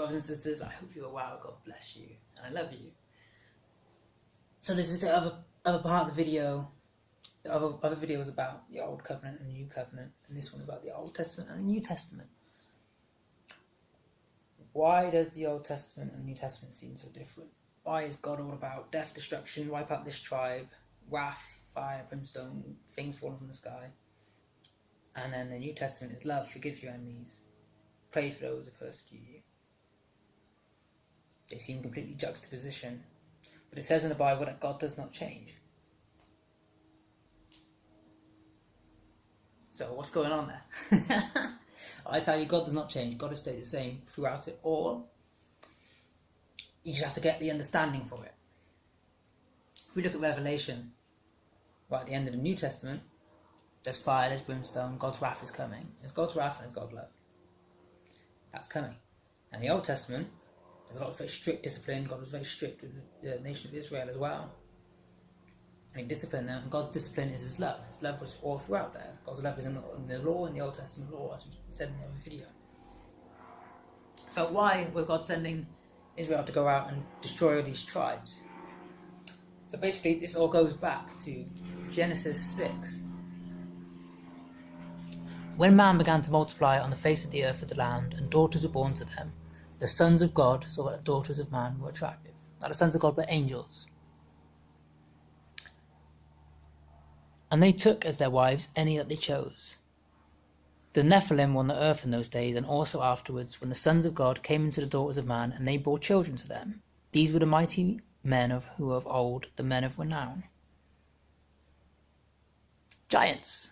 brothers and sisters. I hope you are well. God bless you. And I love you. So this is the other part of the video. The other video was about the Old Covenant and the New Covenant. And this one is about the Old Testament and the New Testament. Why does the Old Testament and the New Testament seem so different? Why is God all about death, destruction, wipe out this tribe, wrath, fire, brimstone, things falling from the sky? And then the New Testament is love, forgive your enemies, pray for those who persecute you. They seem completely juxtaposition. But it says in the Bible that God does not change. So what's going on there? I tell you, God does not change. God has stayed the same throughout it all. You just have to get the understanding for it. If we look at Revelation, right at the end of the New Testament, there's fire, there's brimstone, God's wrath is coming. There's God's wrath and there's God's love. That's coming. And the Old Testament, there's a lot of very strict discipline. God was very strict with the nation of Israel as well. And he disciplined them. And God's discipline is his love. His love was all throughout there. God's love is in the law, in the Old Testament law, as we said in the other video. So why was God sending Israel to go out and destroy all these tribes? So basically this all goes back to Genesis 6. When man began to multiply on the face of the earth of the land, and daughters were born to them, the sons of God saw that the daughters of man were attractive. Now the sons of God were angels. And they took as their wives any that they chose. The Nephilim were on the earth in those days, and also afterwards, when the sons of God came into the daughters of man, and they bore children to them. These were the mighty men who were of old, the men of renown. Giants.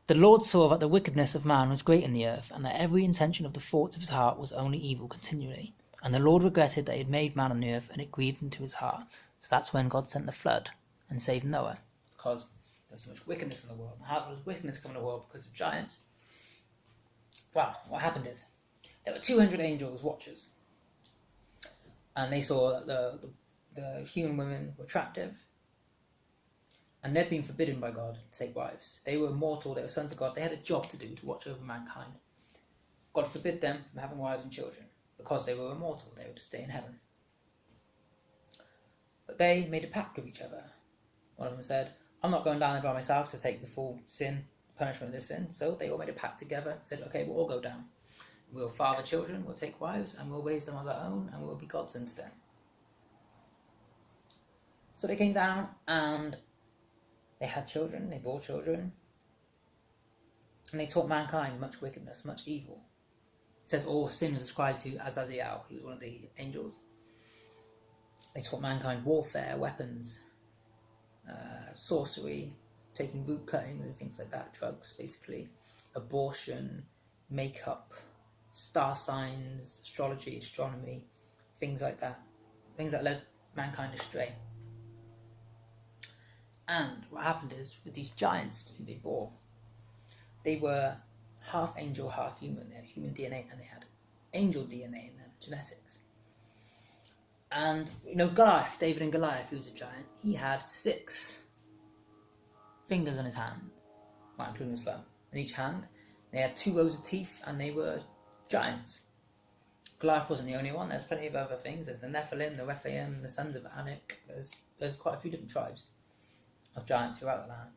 The Lord saw that the wickedness of man was great in the earth, and that every intention of the thoughts of his heart was only evil continually. And the Lord regretted that he had made man on the earth, and it grieved him to his heart. So that's when God sent the flood and saved Noah. Because there's so much wickedness in the world. How does wickedness come in the world? Because of giants. Well, what happened is, there were 200 angels, watchers. And they saw that the human women were attractive. And they'd been forbidden by God to take wives. They were mortal, they were sons of God. They had a job to do to watch over mankind. God forbid them from having wives and children because they were immortal. They were to stay in heaven. But they made a pact with each other. One of them said, I'm not going down there by myself to take the full punishment of this sin. So they all made a pact together and said, okay, we'll all go down. We'll father children, we'll take wives, and we'll raise them as our own, and we'll be gods unto them. So they came down and they had children, they bore children, and they taught mankind much wickedness, much evil. It says all sin was ascribed to Azazel, he was one of the angels. They taught mankind warfare, weapons, sorcery, taking root cuttings and things like that, drugs basically, abortion, makeup, star signs, astrology, astronomy, things like that. Things that led mankind astray. And what happened is, with these giants who they bore, they were half angel, half human. They had human DNA and they had angel DNA in their genetics. And, Goliath, David and Goliath, who was a giant, he had 6 fingers on his hand, well, including his thumb, in each hand. They had 2 rows of teeth and they were giants. Goliath wasn't the only one. There's plenty of other things. There's the Nephilim, the Rephaim, the sons of Anak. There's quite a few different tribes of giants throughout the land.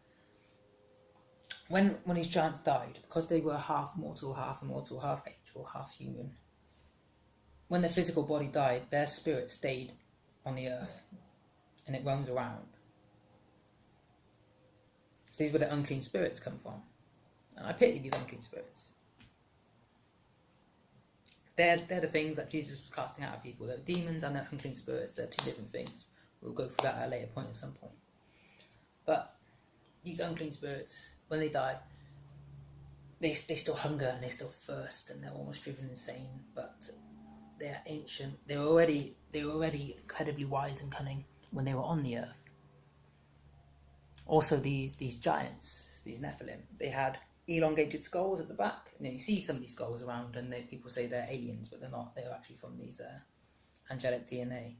When these giants died, because they were half mortal, half immortal, half angel, half human, when their physical body died, their spirit stayed on the earth and it roams around. So these were the unclean spirits come from. And I pity these unclean spirits. They're the things that Jesus was casting out of people. They're demons and they're unclean spirits. They're 2 different things. We'll go through that at a later point at some point. But these unclean spirits, when they die, they still hunger and they still thirst and they're almost driven insane. But they're ancient. They were already incredibly wise and cunning when they were on the earth. Also, these giants, these Nephilim, they had elongated skulls at the back. You see some of these skulls around, and people say they're aliens, but they're not. They're actually from these angelic DNA.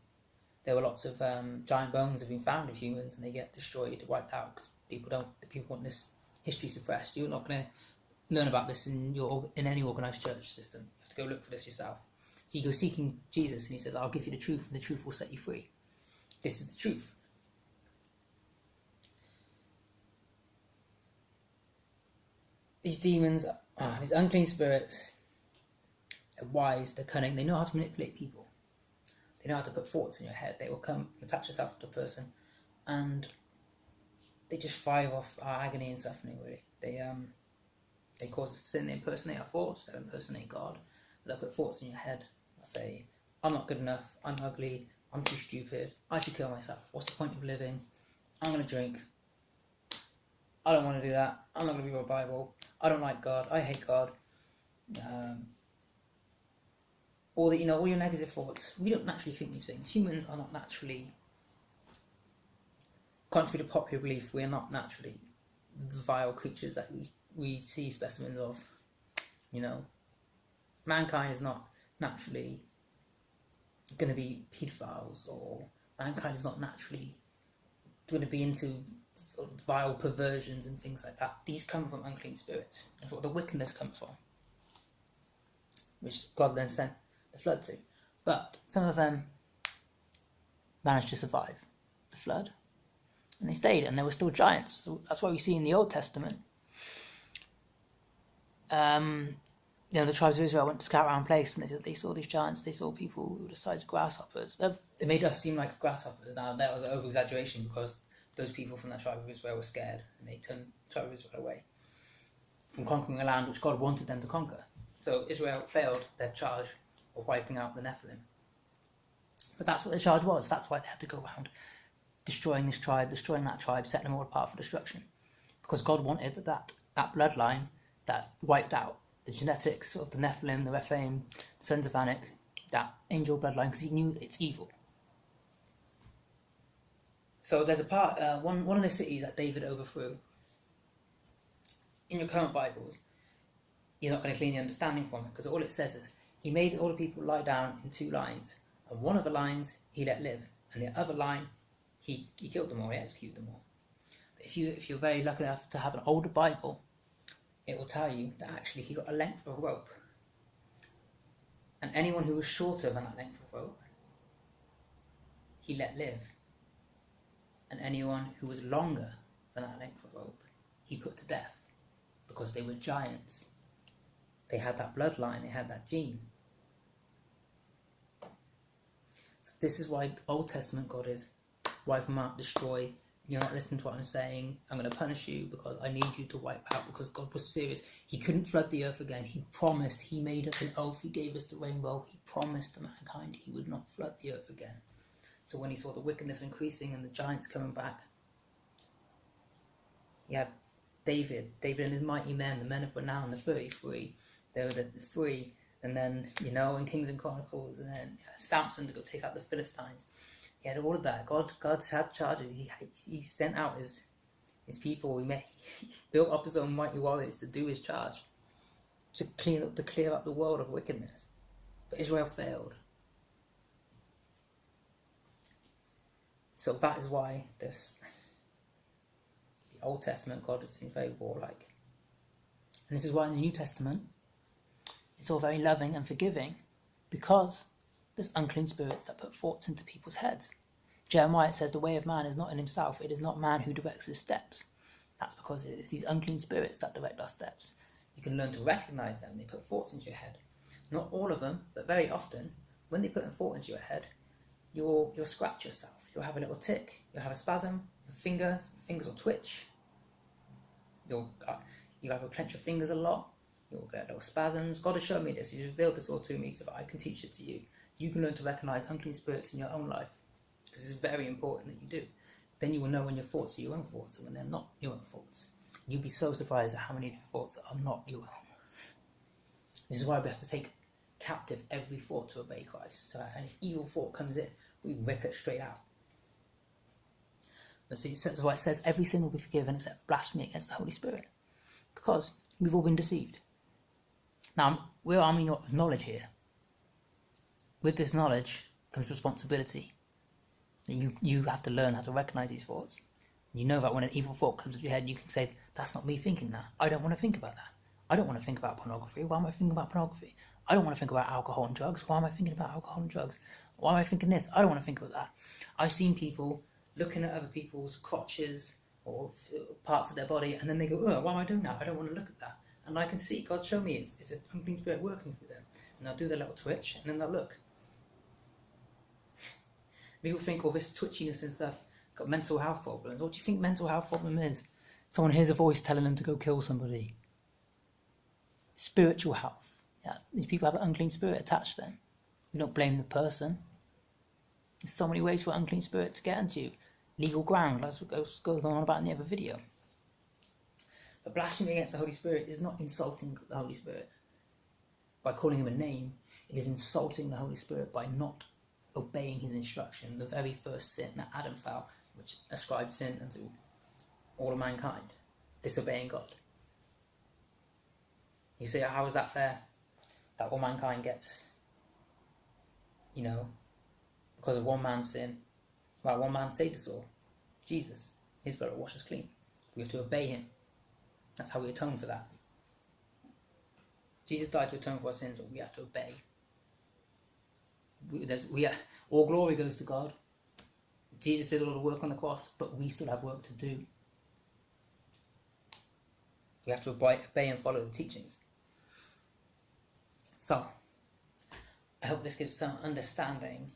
There were lots of giant bones have been found of humans, and they get destroyed, wiped out, because people want this history suppressed. You're not going to learn about this in any organised church system. You have to go look for this yourself. So you go seeking Jesus and he says, I'll give you the truth and the truth will set you free. This is the truth. These demons, these unclean spirits, they're wise, they're cunning, they know how to manipulate people. They know how to put thoughts in your head. They will come attach themselves to a person and they just thrive off our agony and suffering, really. They cause us to sin, they impersonate our thoughts, they impersonate God. They'll put thoughts in your head. They'll say, I'm not good enough, I'm ugly, I'm too stupid, I should kill myself, what's the point of living, I'm going to drink, I don't want to do that, I'm not going to read my Bible, I don't like God, I hate God. All your negative thoughts. We don't naturally think these things. Humans are not naturally, contrary to popular belief, we are not naturally the vile creatures that we see specimens of. Mankind is not naturally going to be pedophiles, or mankind is not naturally going to be into vile perversions and things like that. These come from unclean spirits. That's what the wickedness comes from, which God then sent the flood to. But some of them managed to survive the flood, and they stayed, and they were still giants. So that's why we see in the Old Testament, the tribes of Israel went to scout around place, and they saw these giants. They saw people who were the size of grasshoppers. They made us seem like grasshoppers. Now that was an over-exaggeration, because those people from that tribe of Israel were scared, and they turned the tribe of Israel away from conquering a land which God wanted them to conquer. So Israel failed their charge of wiping out the Nephilim. But that's what the charge was. That's why they had to go around destroying this tribe, destroying that tribe, setting them all apart for destruction. Because God wanted that bloodline that wiped out the genetics of the Nephilim, the Rephaim, the sons of Anak, that angel bloodline, because he knew it's evil. So there's a part, one of the cities that David overthrew. In your current Bibles, you're not going to glean the understanding from it, because all it says is, he made all the people lie down in 2 lines, and one of the lines he let live, and the other line he killed them all, he executed them all. But if you're very lucky enough to have an older Bible, it will tell you that actually he got a length of rope, and anyone who was shorter than that length of rope, he let live, and anyone who was longer than that length of rope, he put to death, because they were giants. They had that bloodline, they had that gene. So this is why Old Testament God is wipe them out, destroy. You're not listening to what I'm saying. I'm going to punish you because I need you to wipe out, because God was serious. He couldn't flood the earth again. He promised. He made us an oath. He gave us the rainbow. He promised to mankind he would not flood the earth again. So when he saw the wickedness increasing and the giants coming back, he had David and his mighty men, the men of renown, the 33. There were the 3, and then, in Kings and Chronicles, and then Samson to go take out the Philistines. He had all of that. God had charge. He sent out his people. He built up his own mighty warriors to do his charge, to clear up the world of wickedness. But Israel failed. So that is why the Old Testament God seems very warlike. And this is why in the New Testament it's all very loving and forgiving, because there's unclean spirits that put thoughts into people's heads. Jeremiah says the way of man is not in himself, it is not man who directs his steps. That's because it's these unclean spirits that direct our steps. You can learn to recognize them. They put thoughts into your head. Not all of them, but very often, when they put a thought into your head, you'll scratch yourself. You'll have a little tick, you'll have a spasm, your fingers will twitch. You'll have to clench your fingers a lot. You'll get little spasms. God has shown me this. He's revealed this all to me, so that I can teach it to you. You can learn to recognize unclean spirits in your own life, because it's very important that you do. Then you will know when your thoughts are your own thoughts and when they're not your own thoughts. You'll be so surprised at how many of your thoughts are not your own. This is why we have to take captive every thought to obey Christ. So an evil thought comes in, we rip it straight out. But see, that's why it says every sin will be forgiven except blasphemy against the Holy Spirit, because we've all been deceived. Now, we're arming of knowledge here. With this knowledge comes responsibility. You have to learn how to recognize these thoughts. You know that when an evil thought comes to your head, you can say, that's not me thinking that. I don't want to think about that. I don't want to think about pornography. Why am I thinking about pornography? I don't want to think about alcohol and drugs. Why am I thinking about alcohol and drugs? Why am I thinking this? I don't want to think about that. I've seen people looking at other people's crotches or parts of their body, and then they go, oh, why am I doing that? I don't want to look at that. And I can see God show me it's an unclean spirit working through them. And they'll do their little twitch, and then they'll look. People think all this twitchiness and stuff got mental health problems. What do you think mental health problem is? Someone hears a voice telling them to go kill somebody. Spiritual health. Yeah, these people have an unclean spirit attached to them. We don't blame the person. There's so many ways for an unclean spirit to get into you. Legal ground, that's what goes on about in the other video. But blasphemy against the Holy Spirit is not insulting the Holy Spirit by calling him a name. It is insulting the Holy Spirit by not obeying his instruction. The very first sin that Adam fell, which ascribed sin unto all of mankind, disobeying God. You say, how is that fair? That all mankind gets, because of one man's sin. Well, one man saved us all. Jesus. His blood will wash us clean. We have to obey him. That's how we atone for that. Jesus died to atone for our sins, but we have to obey. All glory goes to God. Jesus did all the work on the cross, but we still have work to do. We have to obey and follow the teachings. So, I hope this gives some understanding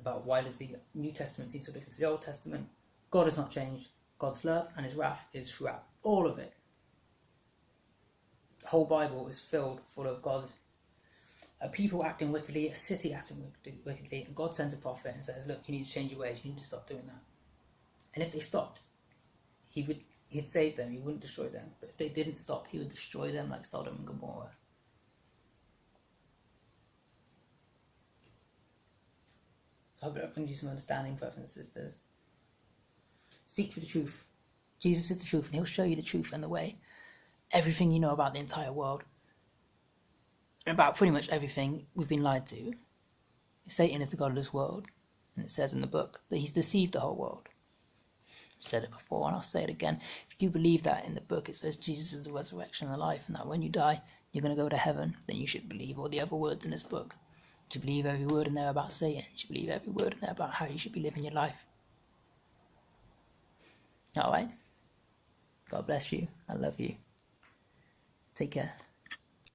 about why does the New Testament seem so different to the Old Testament. God has not changed. God's love and his wrath is throughout all of it. The whole Bible is full of God, people acting wickedly, a city acting wickedly, and God sends a prophet and says, look, you need to change your ways, you need to stop doing that. And if they stopped, he'd save them, he wouldn't destroy them. But if they didn't stop, he would destroy them like Sodom and Gomorrah. So I hope that brings you some understanding, brothers and sisters. Seek for the truth. Jesus is the truth, and he'll show you the truth and the way. Everything you know about the entire world, about pretty much everything, we've been lied to. Satan is the god of this world, and it says in the book that he's deceived the whole world. I've said it before, and I'll say it again. If you believe that in the book, it says Jesus is the resurrection and the life, and that when you die, you're going to go to heaven, then you should believe all the other words in this book. You should believe every word in there about Satan. You should believe every word in there about how you should be living your life. Alright? God bless you. I love you. Take care.